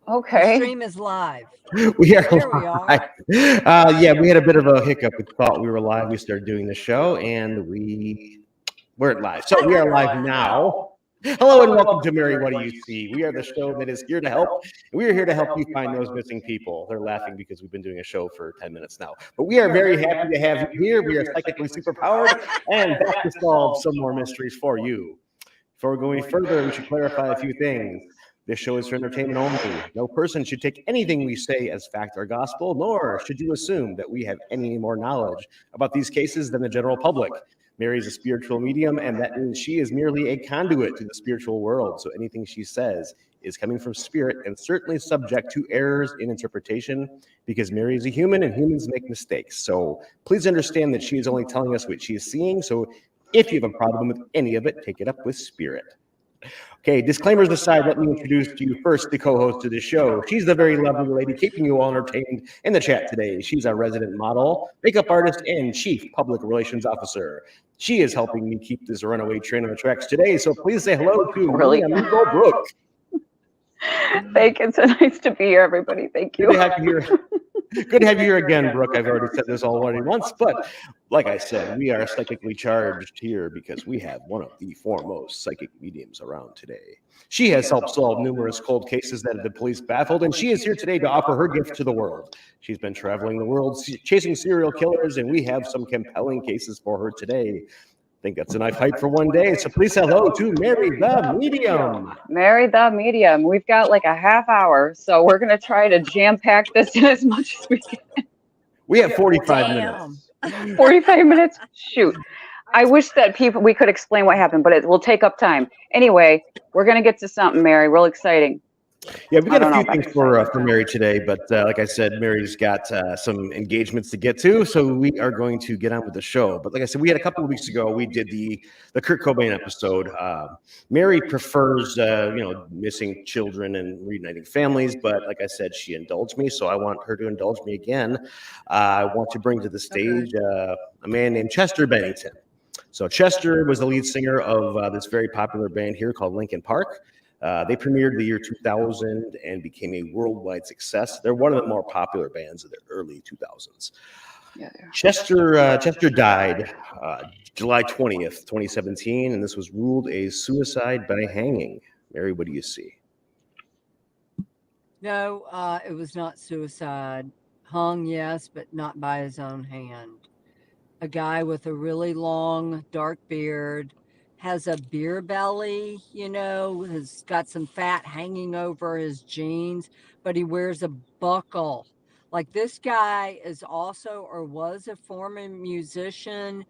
Our Okay. stream is live. We are There we are. live. Yeah, we had a bit of a hiccup. We thought we were live. We started doing the show, and we weren't live. So we are live now. Hello and welcome to Mary, What Do You See? We are the show that is here to help. And we are here to help you find those missing people. They're laughing because we've been doing a show for 10 minutes now. But we are very happy to have you here. We are psychically superpowered and back to solve some more mysteries for you. Before we go any further, we should clarify a few things. This show is for entertainment only. No person should take anything we say as fact or gospel, nor should you assume that we have any more knowledge about these cases than the general public. Mary is a spiritual medium, and that means she is merely a conduit to the spiritual world. So anything she says is coming from spirit and certainly subject to errors in interpretation because Mary is a human and humans make mistakes. So please understand that she is only telling us what she is seeing. So if you have a problem with any of it, take it up with spirit. Okay, disclaimers aside, let me introduce to you first the co-host of the show. She's the very lovely lady keeping you all entertained in the chat today. She's our resident model, makeup artist, and chief public relations officer. She is helping me keep this runaway train on the tracks today, so please say hello to Really? me, amigo Brooke. Thank you. It's so nice to be here, everybody. Thank Good to you. have you here. Good to have you here again, Brooke. I've already said this already once, but like I said, we are psychically charged here because we have one of the foremost psychic mediums around today. She has helped solve numerous cold cases that have the police baffled, and she is here today to offer her gift to the world. She's been traveling the world chasing serial killers, and we have some compelling cases for her today. I think that's enough hype for one day. So please say hello to Mary the Medium. Mary the Medium. We've got like a half hour, so we're going to try to jam pack this in as much as we can. We have 45 Damn. minutes. 45 minutes? Shoot. I wish that we could explain what happened, but it will take up time. Anyway, we're going to get to something, Mary. Real exciting. Yeah, we got a few about things for Mary today, but like I said, Mary's got some engagements to get to, so we are going to get on with the show. But like I said, we had a couple of weeks ago, we did the Kurt Cobain episode. Mary prefers, missing children and reuniting families, but like I said, she indulged me, so I want her to indulge me again. I want to bring to the stage a man named Chester Bennington. So Chester was the lead singer of this very popular band here called Linkin Park. They premiered the year 2000 and became a worldwide success. They're one of the more popular bands of the early 2000s. Yeah. Chester died July 20th, 2017, and this was ruled a suicide by hanging. Mary, what do you see? No, it was not suicide. Hung, yes, but not by his own hand. A guy with a really long, dark beard, has a beer belly, has got some fat hanging over his jeans, but he wears a buckle. Like, this guy is also, or was, a former musician,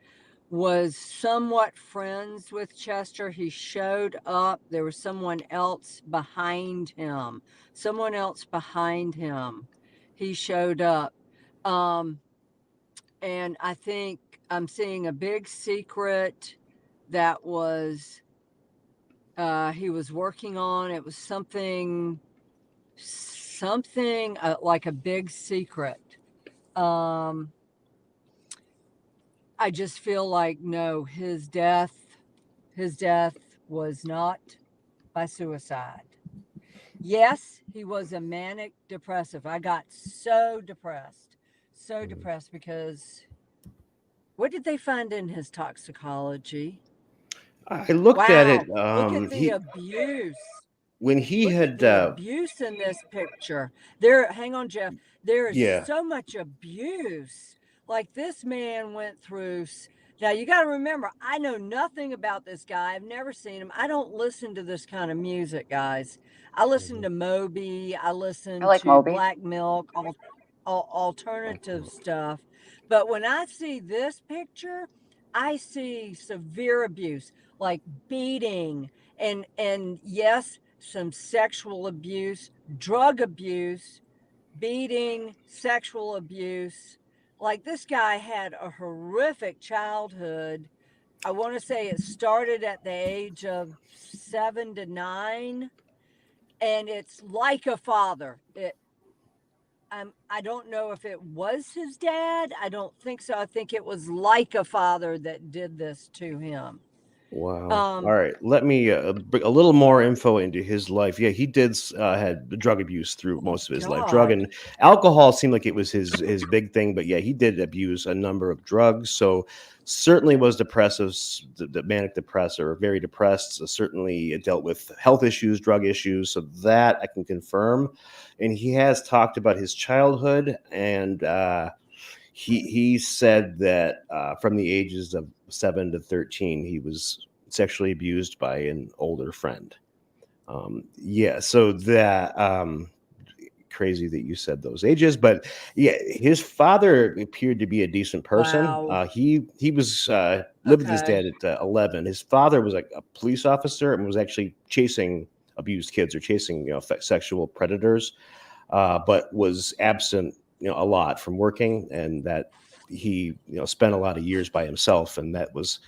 was somewhat friends with Chester. He showed up. There was someone else behind him. He showed up. And I think I'm seeing a big secret that was he was working on. It was something like a big secret. I just feel like, no, his death was not by suicide. Yes, he was a manic depressive. I got so depressed because what did they find in his toxicology? I looked at it. Look at the abuse. When he had abuse in this picture. Hang on, Jeff. There is so much abuse. Like, this man went through. Now, you got to remember, I know nothing about this guy. I've never seen him. I don't listen to this kind of music, guys. I listen to Moby. I listen to Moby. Black Milk, alternative stuff. But when I see this picture, I see severe abuse, like beating and yes, some sexual abuse, drug abuse, beating, sexual abuse. Like, this guy had a horrific childhood. I want to say it started at the age of 7 to 9, and it's like a father. I don't know if it was his dad. I don't think so. I think it was like a father that did this to him. Wow. All Um, right. Let me bring a little more info into his life. Yeah, he did had drug abuse through oh most of his life. Drug God. and alcohol seemed like it was his big thing, but yeah, he did abuse a number of drugs. So certainly was depressive, the manic depressor, very depressed. Certainly dealt with health issues, drug issues. So that I can confirm. And he has talked about his childhood and. He said that from the ages of 7 to 13, he was sexually abused by an older friend. Yeah, so that crazy that you said those ages, but yeah, his father appeared to be a decent person. Wow. He was lived with his Okay. dad at 11. His father was like a police officer and was actually chasing abused kids or chasing sexual predators, but was absent a lot from working, and that he spent a lot of years by himself, and that was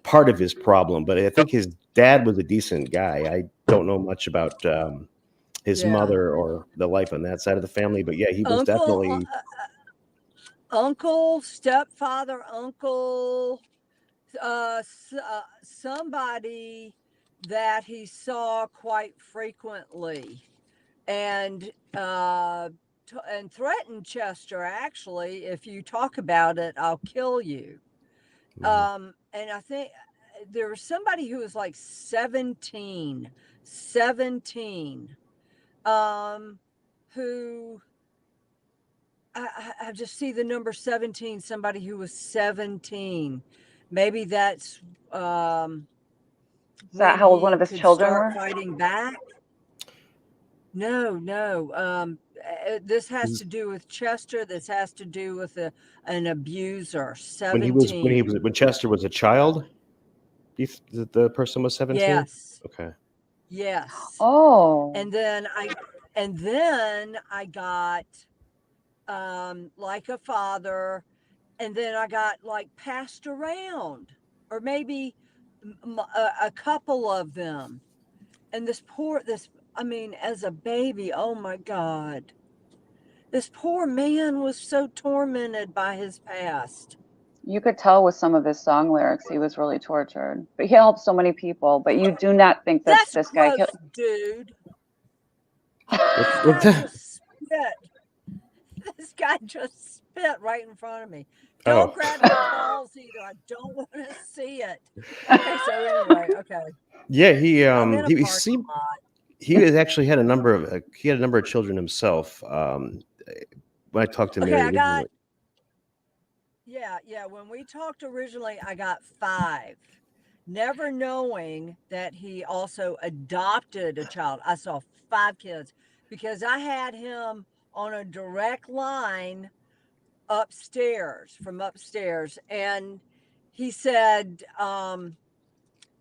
part of his problem. But I think his dad was a decent guy. I don't know much about his Yeah. mother or the life on that side of the family, but yeah, he was Uncle, definitely. uncle, stepfather, uncle, somebody that he saw quite frequently, and and threatened Chester. Actually, if you talk about it, I'll kill you. Mhm. And I think there was somebody who was like 17, 17, um, who I just see the number 17, somebody who was 17. Maybe that's Is that when how old one he of his could children start were? fighting back. No, no. This has This to do with Chester. This has to do with an abuser. when 17. Chester was a child. The person was 17. Yes. Okay. Yes. Oh, And then I got like a father, and then I got like passed around, or maybe a couple of them. And this, I mean, as a baby, oh my God, this poor man was so tormented by his past. you could tell with some of his song lyrics he was really tortured. But he helped so many people. But you do not think that That's this guy killed. gross, dude. What I the? just spit. This guy just spit right in front of me. Don't Oh, grab your balls either. I don't want to see it. Okay, so anyway, okay. yeah. I'm in a He parking seemed lot. actually had a number of he had a number of children himself. When I talked to Okay, Mary I got, originally. yeah. When we talked originally, I got 5. Never knowing that he also adopted a child. I saw 5 kids because I had him on a direct line upstairs, from upstairs. And he said,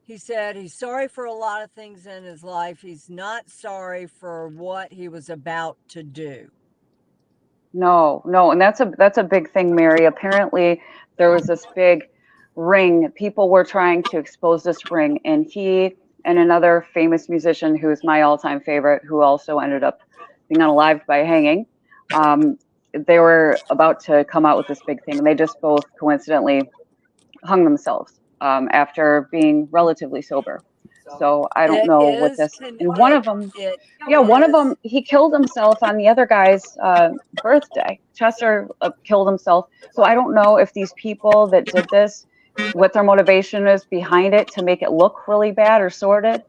he's sorry for a lot of things in his life. He's not sorry for what he was about to do. No, no, and that's a big thing, Mary. Apparently, there was this big ring. People were trying to expose this ring, and he and another famous musician who is my all-time favorite, who also ended up being unalived by hanging. Um, they were about to come out with this big thing, and they just both coincidentally hung themselves after being relatively sober. So I don't It know what is this. can And one it of them, it yeah, one of them, is he killed himself on the other guy's birthday. Chester killed himself. So I don't know if these people that did this, what their motivation is behind it to make it look really bad or sordid.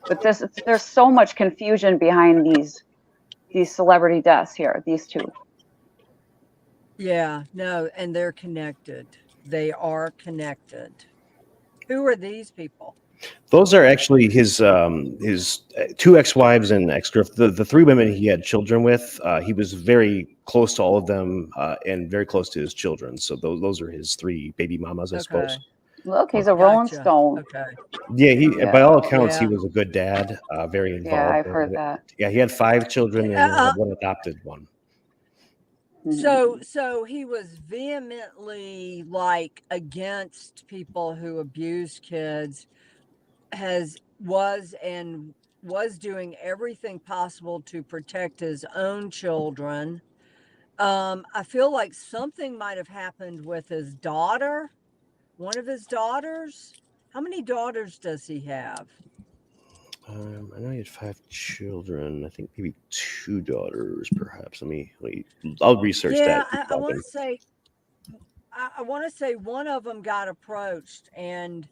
But there's so much confusion behind these celebrity deaths here. These two. Yeah, no, and they're connected. They are connected. Who are these people? Those are actually his 2 ex-wives and the 3 women he had children with. He was very close to all of them and very close to his children. So those are his 3 baby mamas, I Okay, suppose. Look, he's a Rolling gotcha. Stone. Okay, Yeah, he by Yeah, all accounts he yeah. was a good dad, very yeah, involved. I've heard that. Yeah, he had 5 children and then Uh, had 1 adopted one. Mhm. so he was vehemently like against people who abuse kids. Has was and was doing everything possible to protect his own children. I feel like something might have happened with his daughter, one of his daughters. How many daughters does he have? I know he had 5 children. I think maybe 2 daughters, perhaps. I'll research that. Yeah, Keep I want talking. to say I want to say one of them got approached and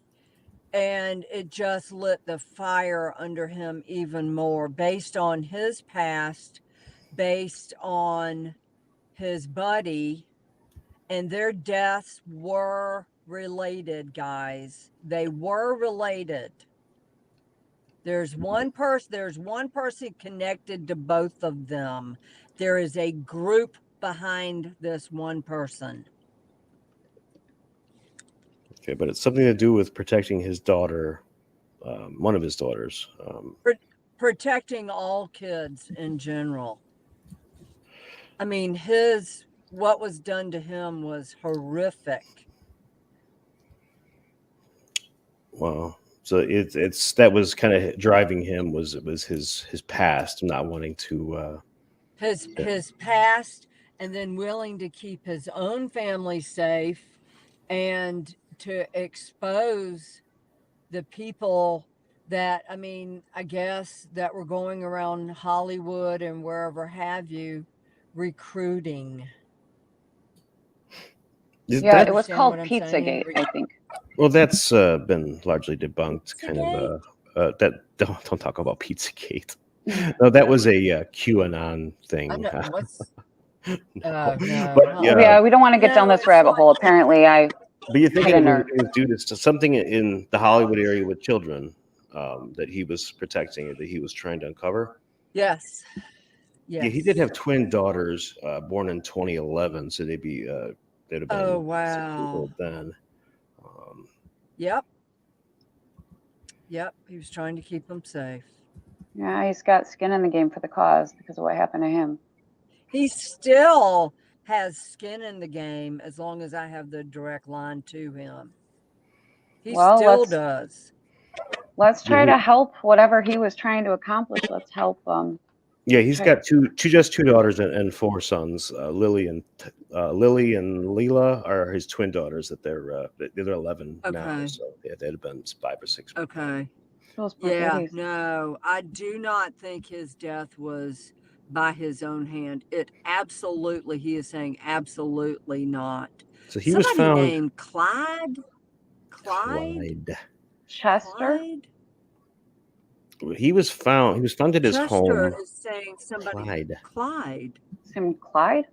it just lit the fire under him even more based on his past, based on his buddy, and their deaths were related, guys. They were related. There's one person connected to both of them. There is a group behind this one person. Okay, but it's something to do with protecting his daughter, one of his daughters. Protecting all kids in general. I mean, what was done to him was horrific. Wow. So it's that was kind of driving him was his past, not wanting to. His past, and then willing to keep his own family safe and to expose the people that, I mean, I guess that were going around Hollywood and wherever have you recruiting. Yeah, it That was Understand called what I'm saying? Pizzagate, I think. well, that's been largely debunked. Kind Pizzagate? of that don't talk about Pizzagate. No, that was a QAnon I thing. know what's No. no. But yeah, Yeah, we don't want to get down No, this it's rabbit like hole. Apparently, I but you're hit thinking a it nerve. was due to something in the Hollywood area with children that he was protecting, that he was trying to uncover. yes. Yeah, he did Yes. have twin daughters born in 2011, so they'd have Oh been 6 years wow. old then. Um, Yep. Yep. He was trying to keep them safe. Yeah, he's got skin in the game for the cause because of what happened to him. He still has skin in the game as long as I have the direct line to him. He Well, still does. let's yeah, try to help whatever he was trying to accomplish. Let's help yeah, he's try. got just 2 daughters and 4 sons. Lily and Leela are his twin daughters. That they're 11 now, Okay. so yeah, they'd have been 5 or 6. Okay. Those poor Yeah. babies. No, I do not think his death was by his own hand. He is saying absolutely not. So he was Somebody found. named Clyde. Clyde. Chester? Clyde. He was found. He was found at his Chester home. is saying somebody. Clyde. Clyde. Him Clyde?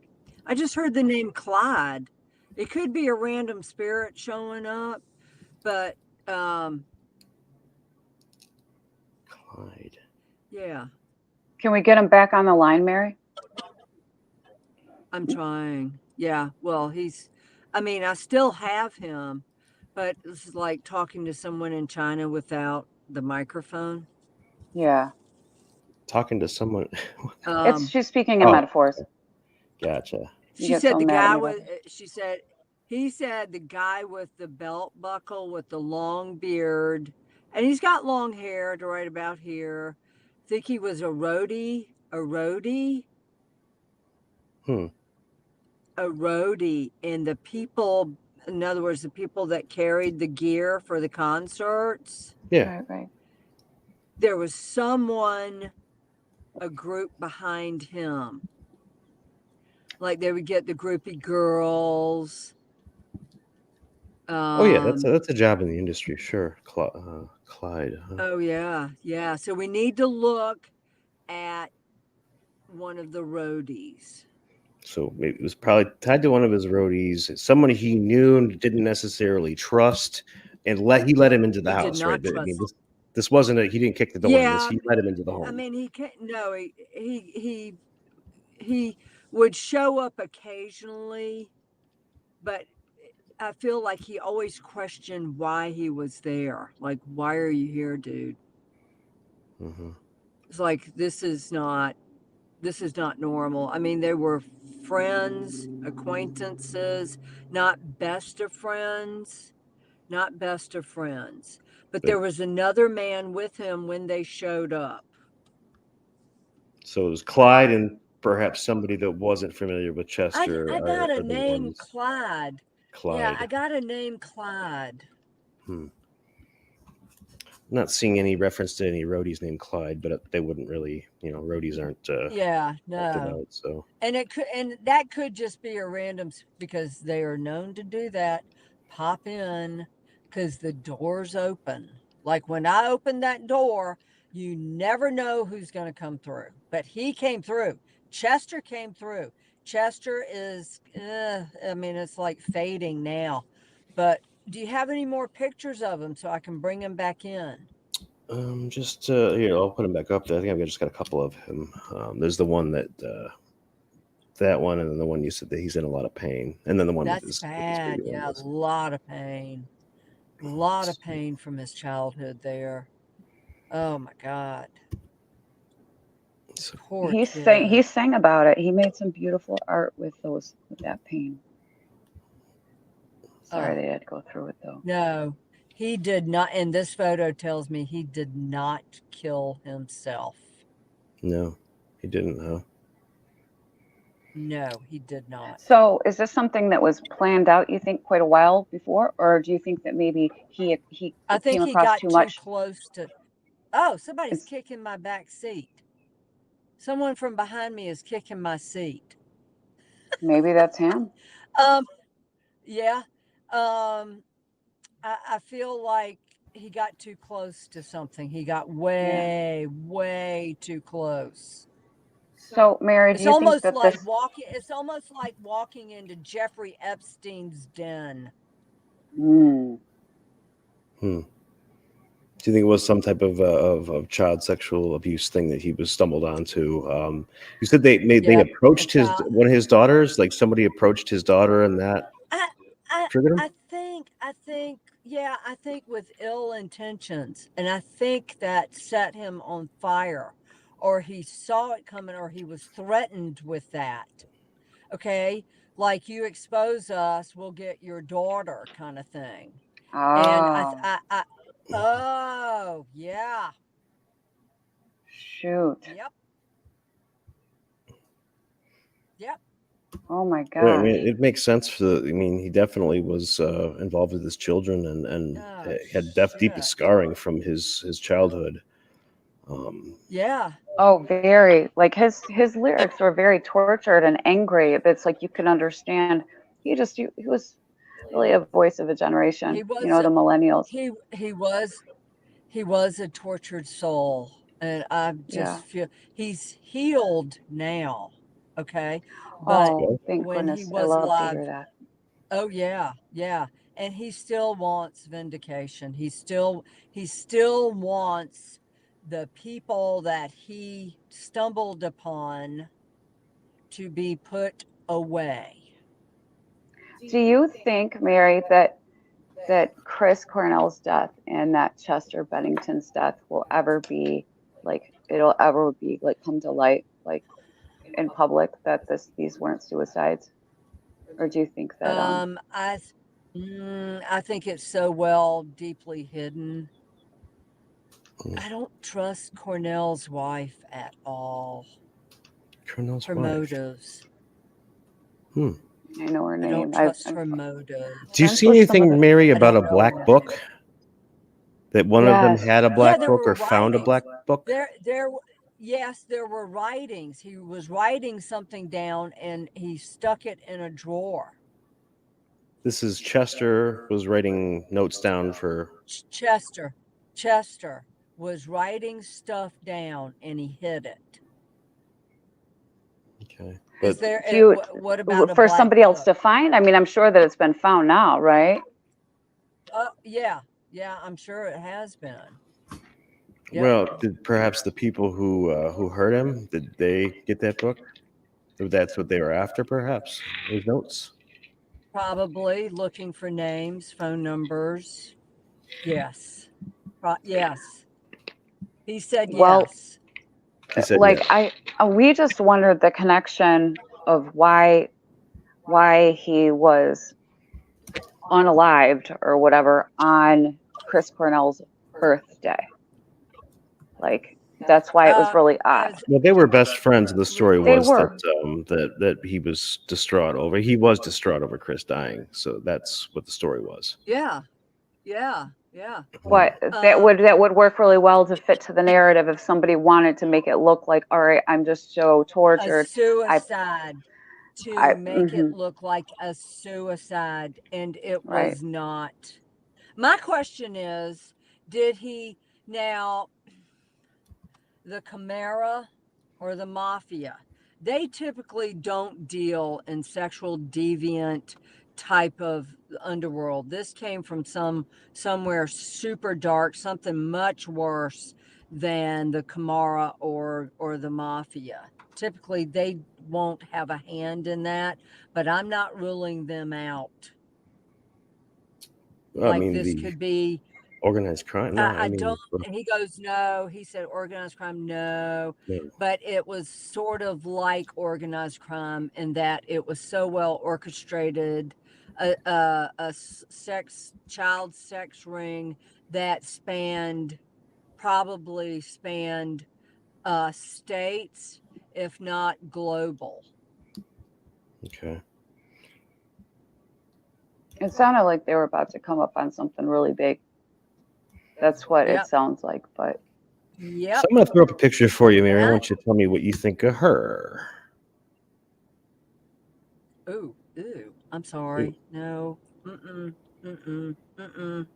I just heard the name Clyde. It could be a random spirit showing up, but Clyde. yeah, Can we get him back on the line, Mary? I'm trying. Yeah, well, I still have him, but this is like talking to someone in China without the microphone. Yeah. Talking to someone. She's speaking in metaphors. Gotcha. She said the guy with. He said the guy with the belt buckle with the long beard, and he's got long hair to right about here. I think he was a roadie. A roadie. A roadie, and the people, in other words, the people that carried the gear for the concerts. Yeah. Right. There was someone, a group behind him. Like they would get the groupie girls. Oh yeah, that's a job in the industry, sure. Clyde. Oh yeah. So we need to look at one of the roadies. So maybe it was probably tied to one of his roadies, someone he knew and didn't necessarily trust, and he let him into the house, right? I mean, this wasn't he didn't kick the door in this. He let him into the home. I mean, he can't. No, he would show up occasionally, but I feel like he always questioned why he was there. Like, why are you here, dude? Mm-hmm. It's like this is not normal. I mean, they were friends, acquaintances, not best of friends, but there was another man with him when they showed up. So it was Clyde and perhaps somebody that wasn't familiar with Chester. I got a name, Clyde. Yeah, I got a name, Clyde. not seeing any reference to any roadies named Clyde, but they wouldn't really, roadies aren't Yeah, acted no. out. So And that could just be a random because they are known to do that. Pop in because the door's open. Like when I opened that door, you never know who's going to come through. But he came through. Chester came through. Chester is, it's like fading now. But do you have any more pictures of him so I can bring him back in? just I'll put him back up there. I think I've just got a couple of him. There's the one that one, and then the one you said that he's in a lot of pain, and then the one That's bad. Yeah, a lot of pain. A lot of pain from his childhood there. Oh my God. Poor He kid. sang about it. He made some beautiful art with that pain. Sorry they had to go through it though. No, he did not. And this photo tells me he did not kill himself. No, he didn't, huh? No, he did not. So is this something that was planned out, you think, quite a while before? Or do you think that maybe he I think came he across got too too much? close to. Oh, somebody's kicking my back seat. Someone from behind me is kicking my seat. Maybe that's him. Yeah. I feel like he got too close to something. He got way too close. So, Mary, do you think that this? It's almost like walking into Jeffrey Epstein's den. Hmm. Do you think it was some type of child sexual abuse thing that he was stumbled onto? You said they approached one of his daughters, like somebody approached his daughter, and that triggered him. I think with ill intentions, and I think that set him on fire, or he saw it coming, or he was threatened with that. Okay, like you expose us, we'll get your daughter, kind of thing. And oh yeah. Shoot. Yep. Oh my God. I God. mean, it makes sense he definitely was involved with his children and had deepest scarring from his childhood. Yeah. Oh, very. Like his lyrics were very tortured and angry. It's like you can understand. He was really a voice of a generation. The millennials. He was a tortured soul, and I just feel he's healed now. Okay, but thank when goodness. he was I love alive, to hear that. oh yeah, and he still wants vindication. He still wants the people that he stumbled upon to be put away. Do you think, Mary, that Chris Cornell's death and that Chester Bennington's death will ever be it'll ever be come to light in public that these weren't suicides? Or do you think that I think it's so deeply hidden. I don't trust Cornell's wife at all. Cornell's her wife. Motives. I know her name. I don't trust her motives. Do you see anything, Mary, about a black book? That one of them had a black book or found a black book? Yes, there were writings. He was writing something down and he stuck it in a drawer. This is Chester was writing notes down for... Chester was writing stuff down and he hid it. Okay. But what about for somebody else to find? I mean, I'm sure that it's been found now, right? Yeah, I'm sure it has been. Yep. Well, did perhaps the people who hurt him, did they get that book? Or that's what they were after, perhaps? Those notes? Probably looking for names, phone numbers. Yes. Yes. He said yes. He said yes. We just wondered the connection of why he was unalived or whatever on Chris Cornell's birthday. That's why it was really odd. Well, they were best friends, and the story was that he was distraught over. He was distraught over Chris dying, so that's what the story was. Yeah. Yeah. But that would work really well to fit to the narrative if somebody wanted to make it look like, all right, I'm just so A tortured. suicide, to make it Mm-hmm, look like a suicide, and it right. was not. My question is, did he now, the Chimera or the Mafia? They typically don't deal in sexual deviant type of underworld. This came from somewhere super dark, something much worse than the Chimera or the Mafia. Typically they won't have a hand in that, but I'm not ruling them out. I Like mean, this the could be, organized crime. No, I I don't, mean, and he goes, no. He said organized crime, no. no. But it was sort of like organized crime in that it was so well orchestrated, child sex ring that probably spanned states, if not global. Okay. It sounded like they were about to come up on something really big. That's what it Yep. sounds like, but So Yep. I'm going to throw up a picture for you, Mary. I And want you to tell me what you think of her. ooh, I'm sorry. No. Mm-mm. Mm-mm. Mm-mm.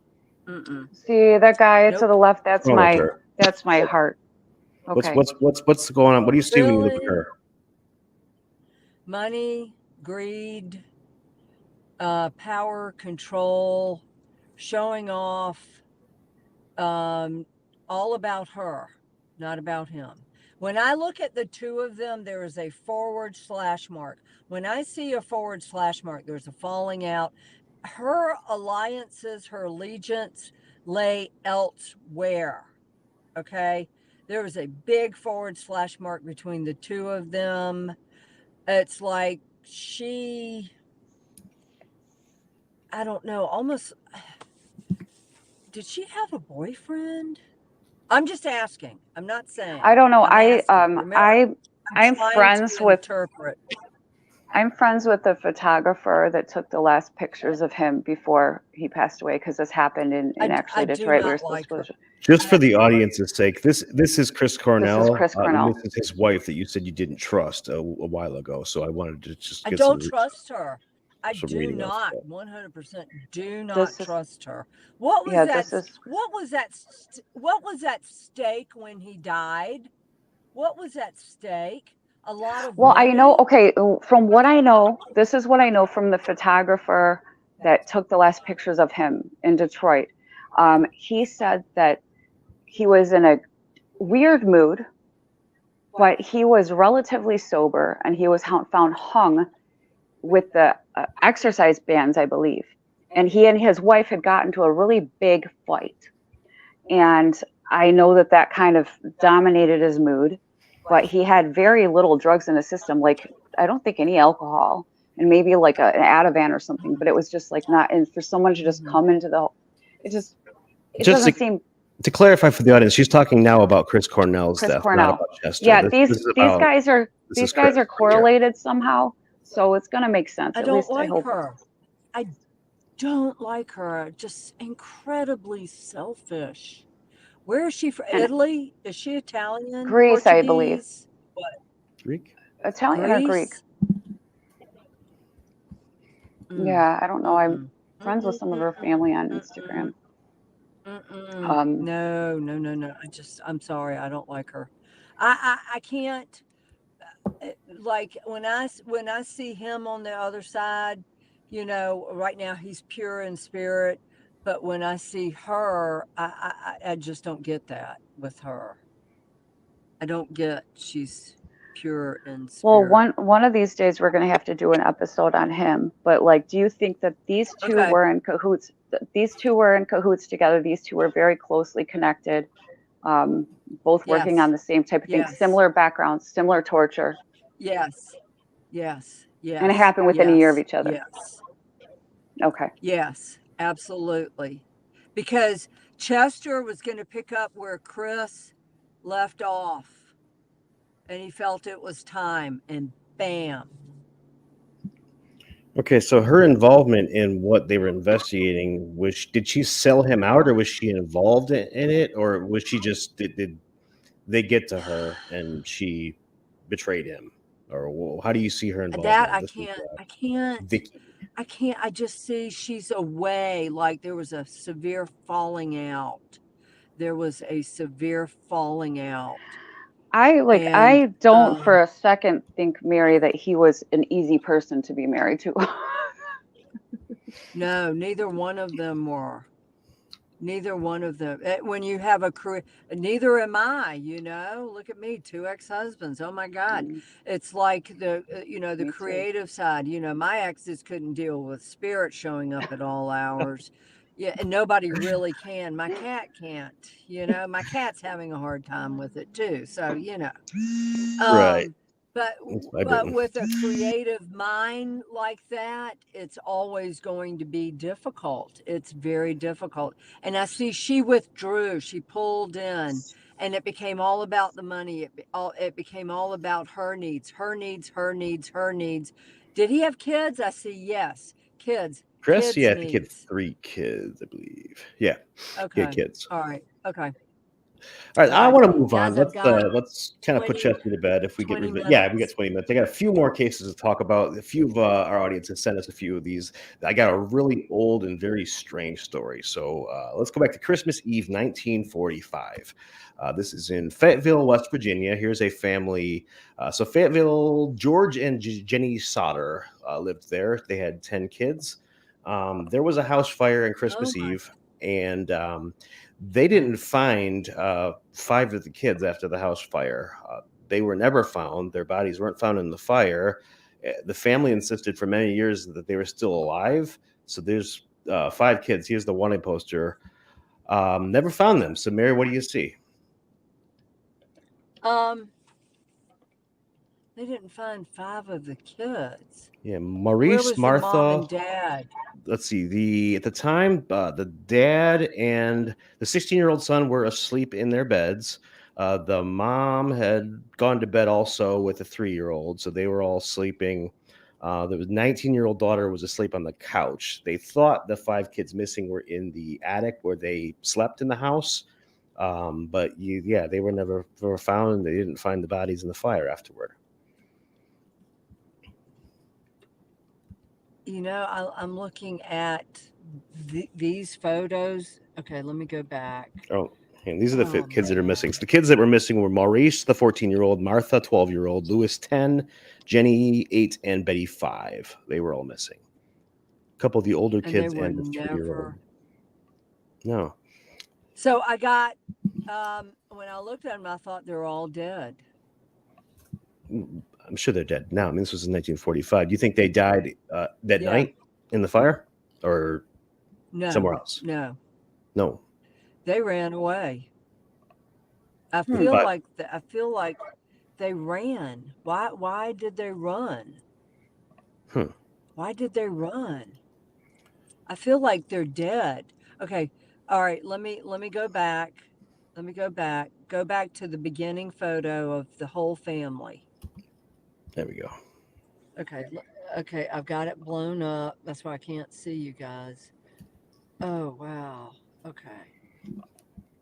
Mm-mm. see that guy to the Nope. left, What's wrong with her? that's my heart. What's Okay. what's going on? What do you see when you look at Really? her? Money, greed, power, control, showing off, all about her, not about him. When I look at the two of them, there is a forward slash mark. When I see a forward slash mark, there's a falling out. Her alliances, her allegiance lay elsewhere. Okay. There was a big forward slash mark between the two of them. It's like I don't know, almost, did she have a boyfriend? I'm just asking. I'm not I saying. don't know. I'm asking. Remember, I'm I'm trying to friends with interpret. I'm friends with the photographer that took the last pictures of him before he passed away because this happened in I actually do Detroit. We were not supposed like to her. go. Just for the audience's sake, this is Chris This is Cornell, Chris and this Cornell. is his wife that you said you didn't trust a while ago. So I wanted to just I get don't trust her. I some do reading off not that. 100% do not This is trust her. What was yeah. that? This is What was that stake when he died? What was that stake? A lot of well. I know. money? Okay, from what I know, this is what I know from the photographer that took the last pictures of him in Detroit. He said that he was in a weird mood, but he was relatively sober, and he was found hung with the exercise bands, I believe. And he and his wife had gotten to a really big fight. And I know that that kind of dominated his mood, but he had very little drugs in his system. Like, I don't think any alcohol and maybe like an Ativan or something, but it was just like not, and for someone to just Mhm. come into it just, it Just doesn't seem to clarify for the audience, she's talking now about Chris Cornell's Chris death, not Cornell. about Chester. Yeah, This is about this these is Chris. guys are correlated somehow. So it's going to make sense. I At don't least I like hope. her. I don't like her. Just incredibly selfish. Where is she from? And Italy? Is she Italian? Greece, I believe. Portuguese? What? Greek. Italian or Greek? Greece? Mm, Yeah, I don't know. I'm mm-mm, friends with mm-mm, some of her mm-mm, family on mm-mm, Instagram. mm-mm. Um, No, no, no, no. I'm sorry. I don't like her. I can't. Like when I see him on the other side, right now he's pure in spirit, but when I see her, I just don't get that with her. I don't get she's pure in well, spirit. one of these days we're going to have to do an episode on him. But like, do you think that these two Okay. were in cahoots? These two were in cahoots together. These two were very closely connected, um, both working on Yes. the same type of thing, Yes. similar backgrounds, similar torture, Yes. Yes. and it Yes. happened within a year of Yes. each other. Yes. Okay. Yes. Absolutely. Because Chester was going to pick up where Chris left off, and he felt it was time, and bam. Okay, so her involvement in what they were investigating did she sell him out, or was she involved in it, or was she just did they get to her and she betrayed him, or how do you see her That involvement? I This is can't, I can't, Vicky. I can't, I just see she's away. Like there was a severe falling out. There was a severe falling out. And I don't for a second think, Mary, that he was an easy person to be married to. no, neither one of them were. Neither one of them. When you have a career, neither am I. Look at me, two ex-husbands. Oh my God, Mm, it's like the me too. creative side. My exes couldn't deal with spirit showing up at all hours. Yeah, and nobody really can. My cat can't. My cat's having a hard time with it too. So Right. um, but That's my but Britain. with a creative mind like that, it's always going to be difficult. It's very difficult. And I see she withdrew. She pulled in, and it became all about the money. It became all about her needs, her needs, her needs, her needs. Did he have kids? I see. Yes, kids, Chris, kids yeah, I think he had needs. 3 kids, I believe. Yeah, he had Okay. kids. All right. Okay. All right, All I right, want to move on. guys. I've got Let's kind of put 20 Chesney to bed if we get 20 yeah, we got minutes. 20 minutes. I got a few more cases to talk about. A few of our audience has sent us a few of these. I got a really old and very strange story. So let's go back to Christmas Eve, 1945. This is in Fayetteville, West Virginia. Here's a family. So Fayetteville, George and Jenny Sodder lived there. They had 10 kids. There was a house fire on Oh Christmas my. Eve, and they didn't find 5 of the kids after the house fire. They were never found. Their bodies weren't found in the fire. The family insisted for many years that they were still alive. So there's 5 kids. Here's the wanted poster. Never found them. So Mary, what do you see? Um, they didn't find 5 of the kids. Yeah, Where Maurice, was the mom Martha. and dad? Let's see. The at the time, the dad and the 16-year-old son were asleep in their beds. The mom had gone to bed also with a 3-year-old, so they were all sleeping. The 19-year-old daughter was asleep on the couch. They thought the 5 kids missing were in the attic where they slept in the house, but yeah, they were found. And they didn't find the bodies in the fire afterward. I'm looking at these photos. Okay, let me go back. Oh, and these are the Oh kids that are missing. man. So the kids that were missing were Maurice, the 14-year-old, Martha, 12-year-old, Lewis, 10, Jenny, 8, and Betty, 5. They were all missing. A couple of the older And they kids were and the 3-year-old. never. No. So I got when I looked at them, I thought they were all dead. I'm sure they're dead now. I mean, this was in 1945. Do you think they died that Yeah. night in the fire or somewhere No. else? No. No. They ran away. I Hmm. feel But like I feel like they ran. Why did they run? hmm. Why did they run? I feel like they're dead. Okay. All right, let me go back. Let me go back. Go back to the beginning photo of the whole family. There we go. Okay. Okay, I've got it blown up. That's why I can't see you guys. Oh, wow. Okay.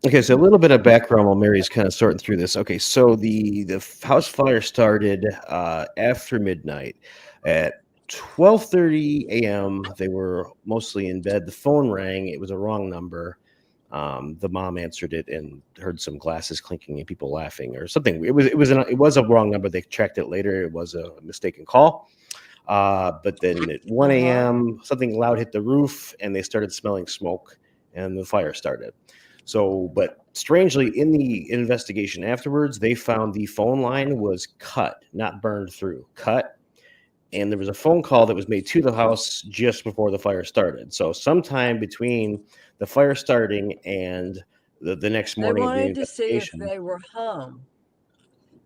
Okay, so a little bit of background while Mary's kind of sorting through this. Okay, so the house fire started after midnight. At 12:30 a.m., they were mostly in bed. The phone rang. It was a wrong number. The mom answered it and heard some glasses clinking and people laughing or something. It was a wrong number. They checked it later. It was a mistaken call. But then at 1 Uh-huh. a.m., something loud hit the roof and they started smelling smoke and the fire started. So, but strangely, in the investigation afterwards, they found the phone line was cut, not burned through, cut. And there was a phone call that was made to the house just before the fire started. So, sometime between the fire starting and the next They morning of the wanted to see if investigation. they were home.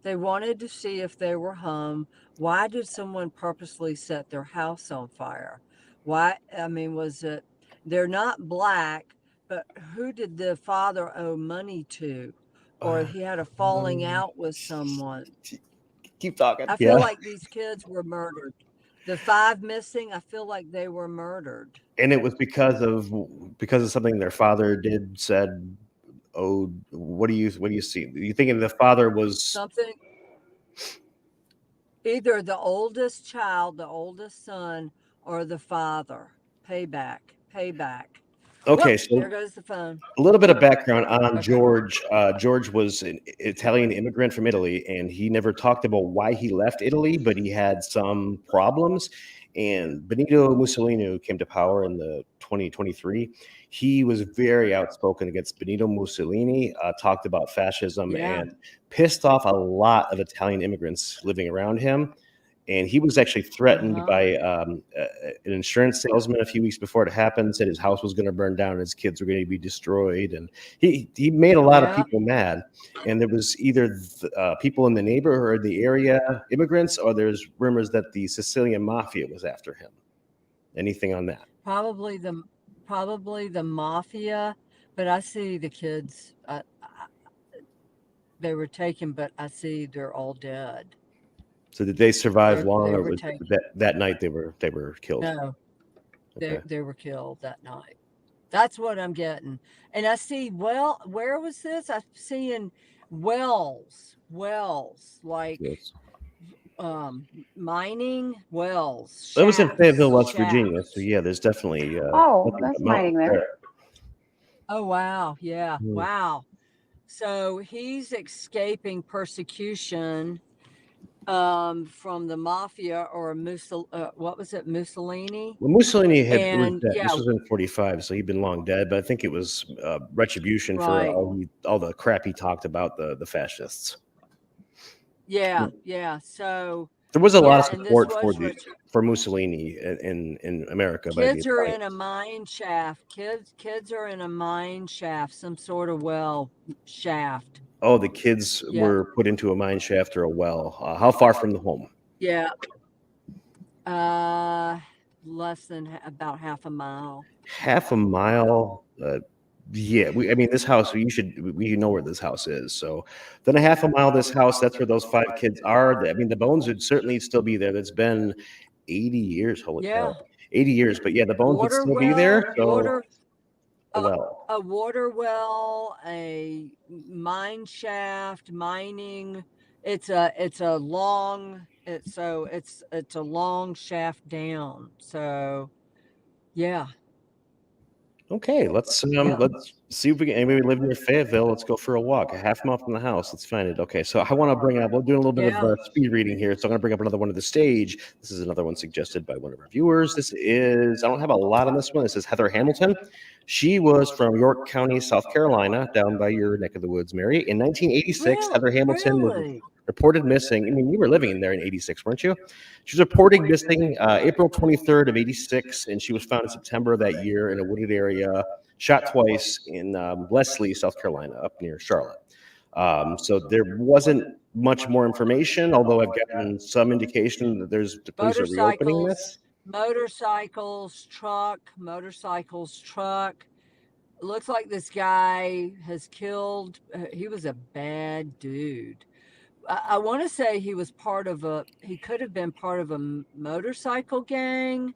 They wanted to see if they were home. Why did someone purposely set their house on fire? Why? I mean, was it, they're not black, but who did the father owe money to? Or he had a falling Um, out with someone. keep talking. I feel Yeah. like these kids were murdered. The 5 missing, I feel like they were murdered. And it was because of something their father did, said. Oh, what do you see? You thinking the father was Something, either the oldest child, the oldest son, or the father. Payback, payback. okay? Whoop, So there goes the phone. a little bit of background on Okay. George. George was an Italian immigrant from Italy, and he never talked about why he left Italy, but he had some problems. And Benito Mussolini came to power in the 2023. He was very outspoken against Benito Mussolini, talked about fascism, Yeah. and pissed off a lot of Italian immigrants living around him. And he was actually threatened Uh-huh. by an insurance salesman a few weeks before it happened. Said his house was going to burn down, and his kids were going to be destroyed, and he made a lot of Yeah. people mad. And there was either people in the neighborhood or the area, immigrants, or there's rumors that the Sicilian mafia was after him. Anything on that? Probably the mafia, but I see the kids. They were taken, but I see they're all dead. So did they survive long, They or were was taken. that night they were killed? No, Okay. they were killed that night. That's what I'm getting. And I see, well, where was this? I'm seeing wells, like Yes. mining wells, That was in Fayetteville, West Virginia. So shafts. yeah, there's definitely Oh, nothing but that's mountains mining there. there. Oh, wow. Yeah. Hmm. Wow. So he's escaping persecution from the mafia or what was it, Mussolini? Well, Mussolini was And dead. This yeah, was in 45, so he'd been long dead. But I think it was retribution for right. all the crap he talked about the fascists. Yeah, yeah. So There was a lot of yeah, and this support was for Mussolini in America by the kids are in a Italians. mine shaft. Kids are in a mine shaft, some sort of well shaft. Oh, the kids Yeah, were put into a mine shaft or a well. How far from the home? yeah. Uh, less than about half a mile. Half a mile. Yeah, I mean, this house. We know where this house is. So, then a half a mile. This house. That's where those 5 kids are. I mean, the bones would certainly still be there. That's been 80 years. Holy Yeah, cow, 80 years. But yeah, the bones would water still be well, there. So, a uh, well. a water well, a mine shaft, mining. It's a long. It's a long shaft down. So yeah, Okay, yeah, let's see if we can. Maybe we live near Fayetteville. Let's go for a walk, a half mile from the house. Let's find it. Okay, so I want to bring up. We're doing a little bit of yeah. speed reading here, so I'm going to bring up another one to the stage. This is another one suggested by one of our viewers. This is I don't have a lot on this one. This is Heather Hamilton. She was from York County, South Carolina, down by your neck of the woods, Mary. In 1986, Heather Hamilton was Really? reported missing. I mean, you were living in there in '86, weren't you? She was reported missing April 23rd of '86, and she was found in September of that year in a wooded area, shot twice in Leslie, South Carolina, up near Charlotte. So there wasn't much more information, although I've gotten some indication that the police are reopening this. Motorcycles, truck. Looks like this guy has killed. He was a bad dude. I want to say he could have been part of a motorcycle gang.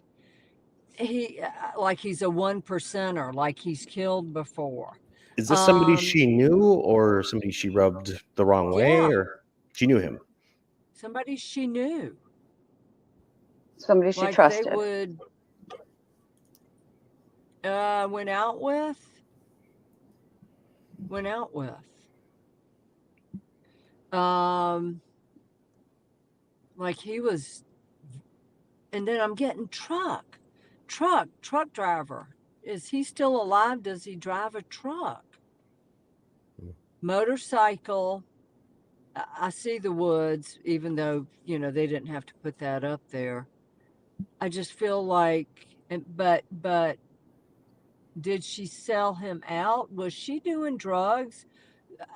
Like he's a 1%er, like he's killed before. Is this somebody Um, she knew or somebody she rubbed the wrong way, yeah, or she knew him? somebody she knew, Somebody she like they trusted. would went out with. Um, like he was, and then I'm getting truck driver. Is he still alive? Does he drive a truck? Motorcycle. I see the woods, even though they didn't have to put that up there. I just feel like, but did she sell him out? Was she doing drugs?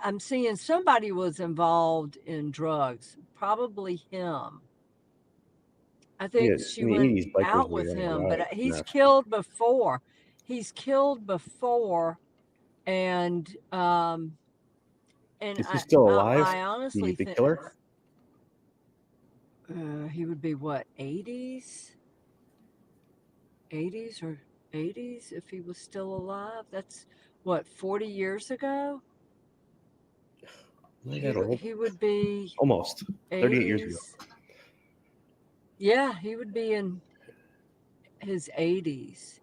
I'm seeing somebody was involved in drugs, probably him. I Yeah, think she in the went '80s, bikers out were with running him, but around. he's No. killed before. He's killed before, and Is he still alive? I honestly The think killer? He would be what, 80s? 80s or 80s if he was still alive? That's what, 40 years ago? I got old. He would be Almost 38 years ago. 80s. Yeah, he would be in his 80s.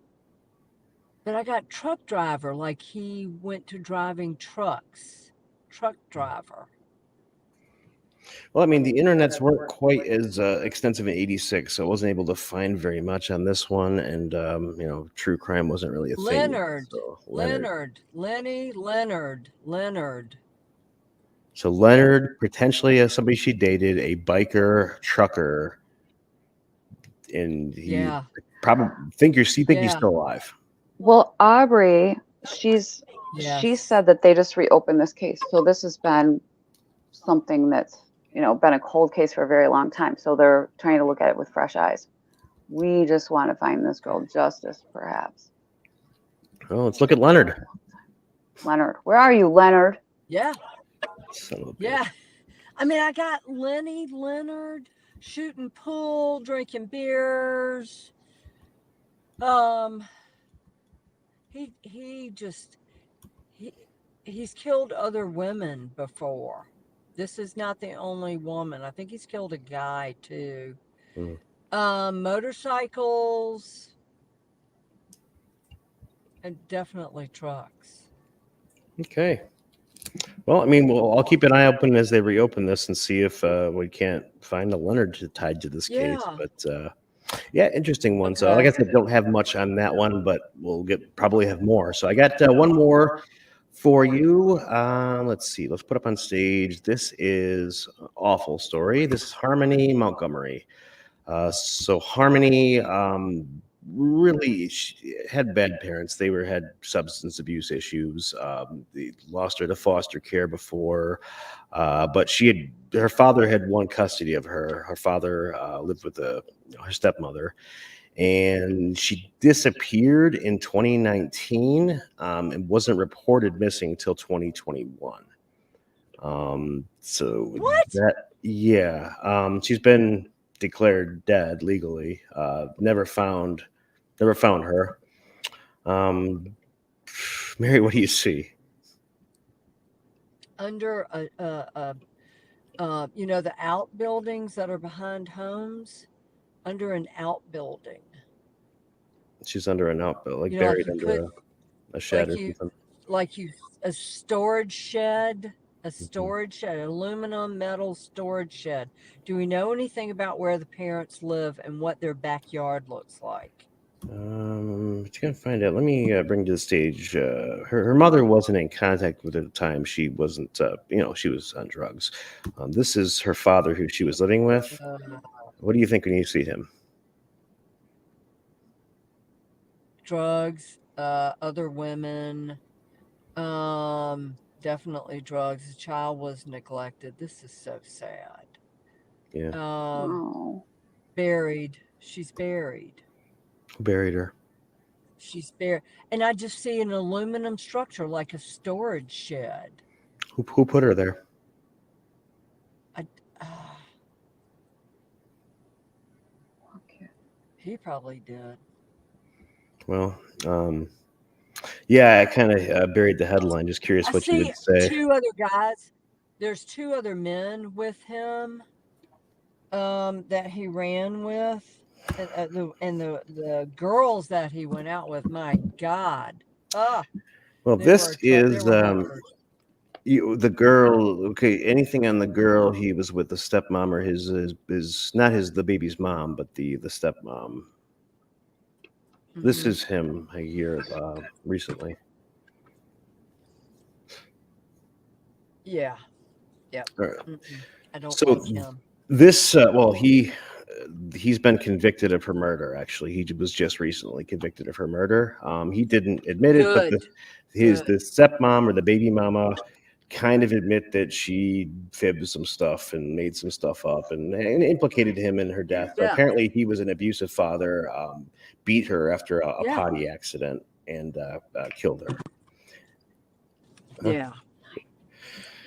But I got truck driver, like he went to driving trucks. Truck driver. Well, I mean, the internets weren't quite as extensive in '86, so I wasn't able to find very much on this one, and true crime wasn't really a thing. Leonard. So Leonard. So Leonard, potentially as somebody she dated, a biker trucker, and he probably think he's still alive. Well, Aubrey, she said that they just reopened this case, so this has been something that's been a cold case for a very long time. So they're trying to look at it with fresh eyes. We just want to find this girl justice, perhaps. Oh, let's look at Leonard. Leonard, where are you, Leonard? Yeah. Son of a bitch. Yeah. I mean, I got Leonard shooting pool, drinking beers. He's killed other women before. This is not the only woman. I think he's killed a guy too. Motorcycles and definitely trucks. Okay. Well, I mean, I'll keep an eye open as they reopen this and see if we can't find a Leonard tied to this case. But interesting one. Okay. So, like I said, don't have much on that one, but we'll probably have more. So I got one more for you. Let's see. Let's put up on stage. This is an awful story. This is Harmony Montgomery. So Harmony really had bad parents. They had substance abuse issues. They lost her to foster care before, but her father had won custody of her. Her father lived with her stepmother, and she disappeared in 2019 and wasn't reported missing until 2021. So what? She's been declared dead legally. Never found her. Mary, what do you see? Under the outbuildings that are behind homes, under an outbuilding. She's under an outbuilding, buried under a shed or something. A storage shed. A storage shed, aluminum metal storage shed. Do we know anything about where the parents live and what their backyard looks like? You're gonna find out. Let me bring to the stage. Her mother wasn't in contact with her at the time. She wasn't. She was on drugs. This is her father, who she was living with. What do you think when you see him? Drugs, other women. Definitely drugs. The child was neglected. This is so sad. Yeah. Buried. She's buried. Who buried her? She's buried. And I just see an aluminum structure like a storage shed. Who put her there? He probably did. Well, I kind of buried the headline. Just curious what you would say. Two other guys. There's two other men with him that he ran with, and the girls that he went out with. My God! Well, this is the girl. Okay, anything on the girl? He was with the stepmom, or his not the baby's mom, but the stepmom. This is him a year recently. Yeah. Right. I don't like him. This he's been convicted of her murder. Actually, he was just recently convicted of her murder. He didn't admit it, but the stepmom or the baby mama kind of admit that she fibbed some stuff and made some stuff up and implicated him in her death. But apparently he was an abusive father, beat her after a potty accident, and killed her. Yeah.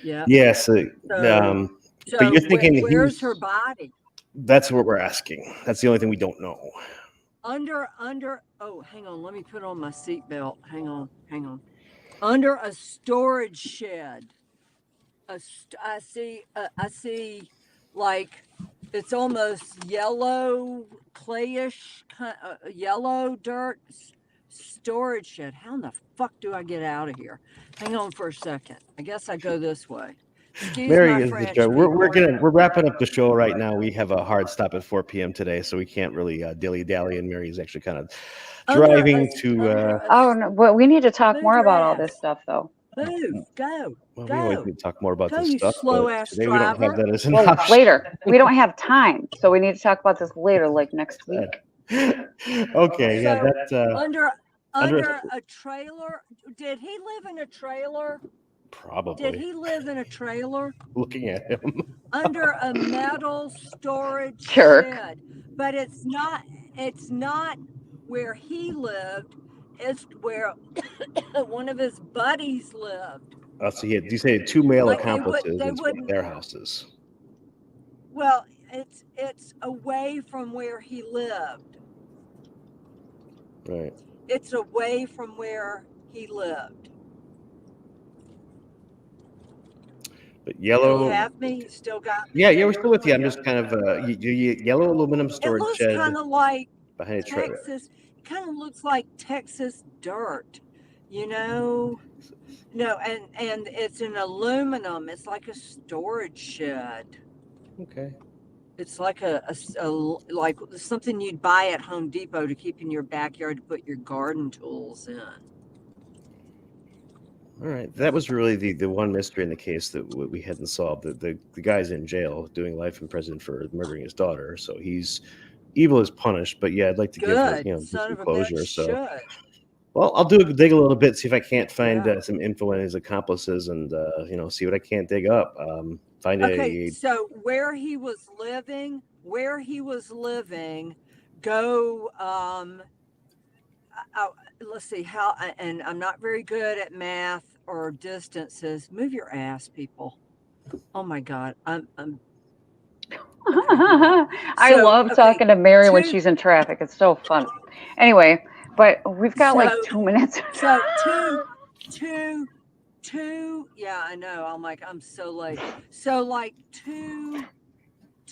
Yeah. So but you're thinking where's her body? That's what we're asking. That's the only thing we don't know. Under. Oh, hang on. Let me put on my seatbelt. Hang on. Under a storage shed. I see, like it's almost yellow, clayish, yellow dirt storage shed. How in the fuck do I get out of here? Hang on for a second. I guess I go this way. Excuse Mary my is the French, show. We're people. wrapping up the show right now. We have a hard stop at 4 p.m. today, so we can't really dilly dally. And Mary is actually kind of driving to. Oh no, but we need to talk Move more your about all ass. this stuff, though. Move, go, Well, we always go. need to talk more about Go, this you stuff, slow but ass today we don't have driver. that as an Well, option. later. We don't have time, so we need to talk about this later, like next week. Okay, yeah, So, that's under a trailer. Did he live in a trailer? probably. Did he live in a trailer? Looking at him. Under a metal storage Jerk. shed. But it's not where he lived. It's where one of his buddies lived. So you say two male Like accomplices they in wouldn't. their houses. Well, it's away from where he lived. Right. It's away from where he lived. But Do you yellow. have me? You still got me? Yeah, we're still with you. I'm just kind of yellow aluminum It storage looks shed kind of like behind a trailer. Texas. It kind of looks like Texas dirt, you know. No, and it's an aluminum. It's like a storage shed. Okay. It's like a like something you'd buy at Home Depot to keep in your backyard to put your garden tools in. All right. That was really the one mystery in the case that we hadn't solved. The guy's in jail doing life in prison for murdering his daughter. So he's evil is punished. But yeah, I'd like to give her, Good. Son some of a closure. bitch So, should. well, I'll dig a little bit, see if I can't find Yeah. some info on his accomplices, and see what I can't dig up. Find Okay, a. so where he was living, go. Let's see how. And I'm not very good at math or distances. Move your ass, people. Oh my God, I'm. I love talking to Mary when she's in traffic. It's so fun. Anyway, but we've got like 2 minutes. So two. Yeah, I know. I'm so late. So like two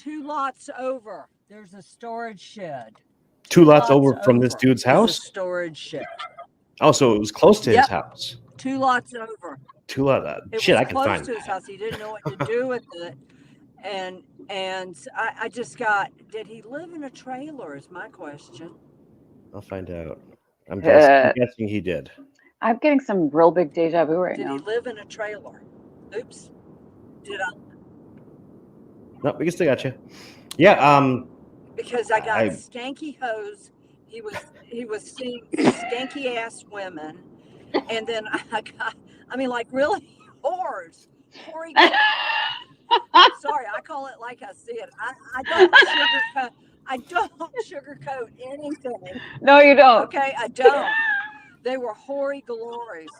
lots over, there's a storage shed. Two lots over from this dude's house? Storage shed. Oh, so it was close to his house. 2 lots over. 2 lots. It Shit, was I can close find to his that. house. He didn't know what to do with it. And I just got, did he live in a trailer is my question. I'll find out. I'm guessing he did. I'm getting some real big deja vu right now. Did he live in a trailer? Oops. Did I? No, we can still got you. Yeah. Because I got skanky hose. He was seeing skanky ass women, and then like really whores. Hoary. Sorry, I call it like I see it. I don't sugarcoat anything. No, you don't. Okay, I don't. They were hoary glories.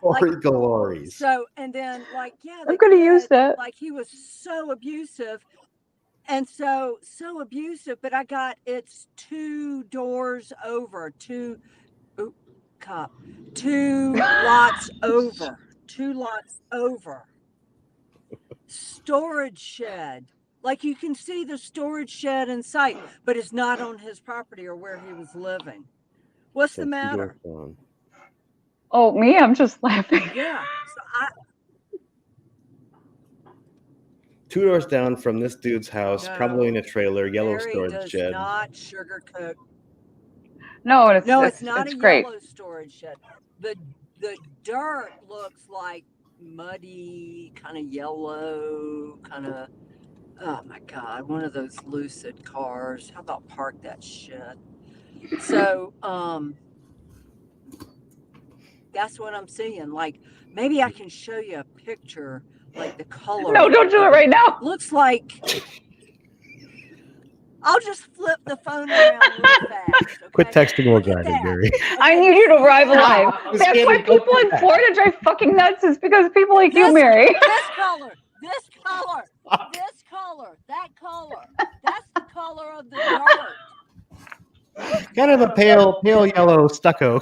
Hoary glories. So, and then I'm going to use that. Like he was so abusive. And so abusive, but I got it's 2 doors over, 2 lots over, 2 lots over. Storage shed. Like you can see the storage shed in sight, but it's not on his property or where he was living. What's the matter? Oh, me? I'm just laughing. Yeah. So 2 doors down from this dude's house, probably in a trailer, yellow Mary storage does shed. Not sugarcoat. No, it's not a great. Yellow storage shed. The dirt looks like muddy, kind of yellow, kind of. Oh my God, one of those Lucid cars. How about park that shit? So, that's what I'm seeing. Like, maybe I can show you a picture, like the color. No, don't do it right now. Looks like. I'll just flip the phone around real fast. Okay? Quit texting while driving, Mary. I need you to arrive alive. That's why people in Florida drive fucking nuts, is because people like you, Mary. This color, that color, of the dirt. Kind of a pale yellow stucco.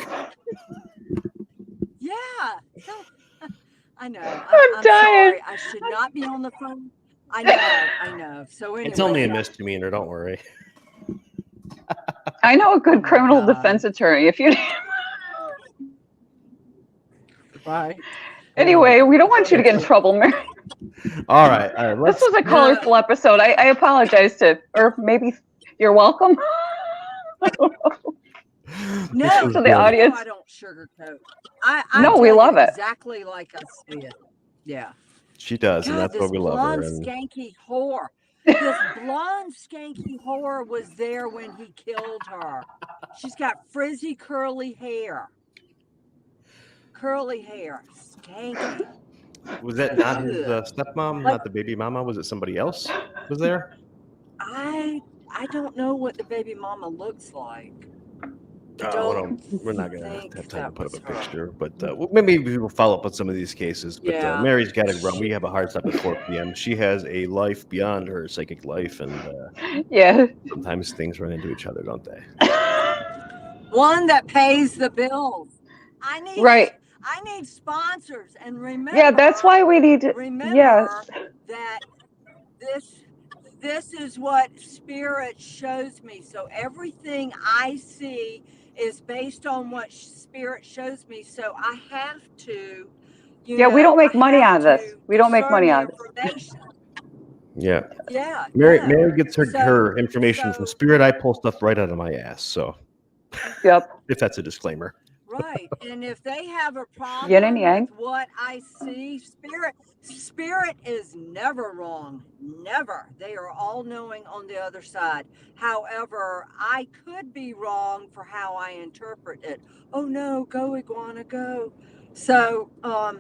Yeah. I know. I'm dying. sorry. I should not be on the phone. I know. So anyway. It's only a misdemeanor, don't worry. I know a good criminal God. defense attorney. If you Right. anyway, we don't want you to get in trouble, Mary. All right. This was a colorful episode. I apologize or maybe you're welcome. No, to the audience. I don't sugarcoat. I No, we tell love you it. exactly like I see it. Yeah. She does, God, and that's why this we love blonde, her. And skanky whore. This blonde, skanky whore was there when he killed her. She's got frizzy, curly hair. Skanky. was that not his Ugh. stepmom, Like- not the baby mama? Was it somebody else was there? I don't know what the baby mama looks like. We're not going to think have time to that put up was a her. picture, but maybe we will follow up on some of these cases. But Yeah. Mary's got to run. We have a hard stop at 4 p.m. She has a life beyond her psychic life, and Yeah. sometimes things run into each other, don't they? One that pays the bills. I need sponsors, and remember. Yeah, that's why we need to. Remember Yes. that this is what spirit shows me. So everything I see is based on what spirit shows me. So I have to. Yeah, we don't make money out of this. We don't make money out of this. Yeah. Yeah. Mary gets her information from spirit. I pull stuff right out of my ass. So. Yep. If that's a disclaimer. Right. And if they have a problem Yin and yang. with what I see, spirit is never wrong. Never. They are all knowing on the other side. However, I could be wrong for how I interpret it. Oh no, go iguana, go. So I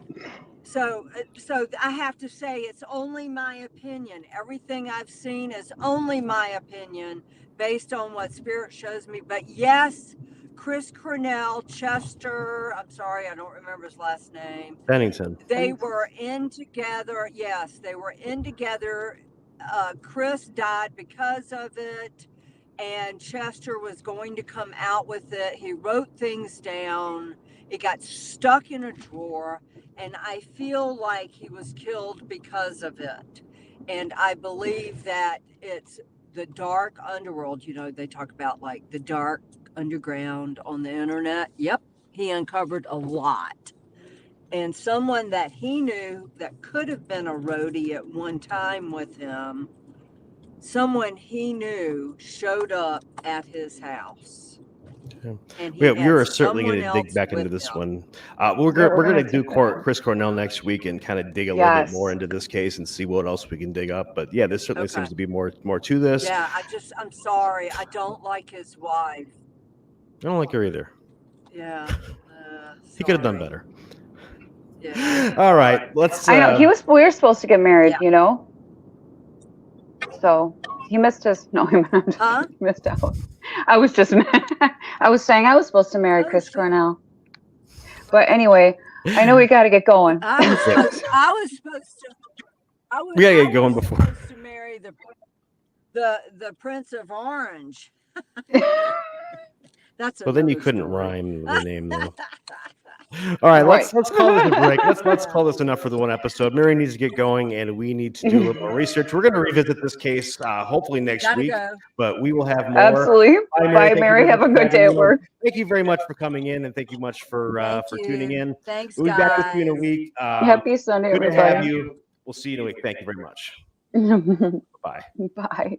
have to say it's only my opinion. Everything I've seen is only my opinion based on what spirit shows me. But yes, Chris Cornell, Chester, I'm sorry, I don't remember his last name. Bennington. They were in together. Yes, they were in together. Chris died because of it, and Chester was going to come out with it. He wrote things down. It got stuck in a drawer, and I feel like he was killed because of it. And I believe that it's the dark underworld. You know, they talk about like the dark underground on the internet. Yep, he uncovered a lot. And someone that he knew that could have been a roadie at one time with him, someone he knew showed up at his house. And you're certainly going to dig back into this one. We're going to do Chris Cornell next week and kind of dig a little bit more into this case and see what else we can dig up. But yeah, there certainly seems to be more to this. Yeah, I'm sorry. I don't like his wife. I don't like her either. Yeah. He could have done better. Yeah. All right, let's. I know we were supposed to get married, you know. So he missed his. No, he missed out. I was saying I was supposed to marry Chris Cornell. But anyway, I know we got to get going. I was supposed to. We got to get going before. Supposed to marry the Prince of Orange. That's. Well, then you couldn't rhyme the name though. All right, let's call this a break. Let's call this enough for the one episode. Mary needs to get going, and we need to do a little more research. We're going to revisit this case hopefully next week, but we will have more. Absolutely. Bye, Mary. Have a good day at work. Thank you very much for coming in, and thank you much for tuning in. Thanks, We'll be back with you in a week. Happy Sunday, good everybody. to have you. We'll see you in a week. Thank you very much. Bye. Bye.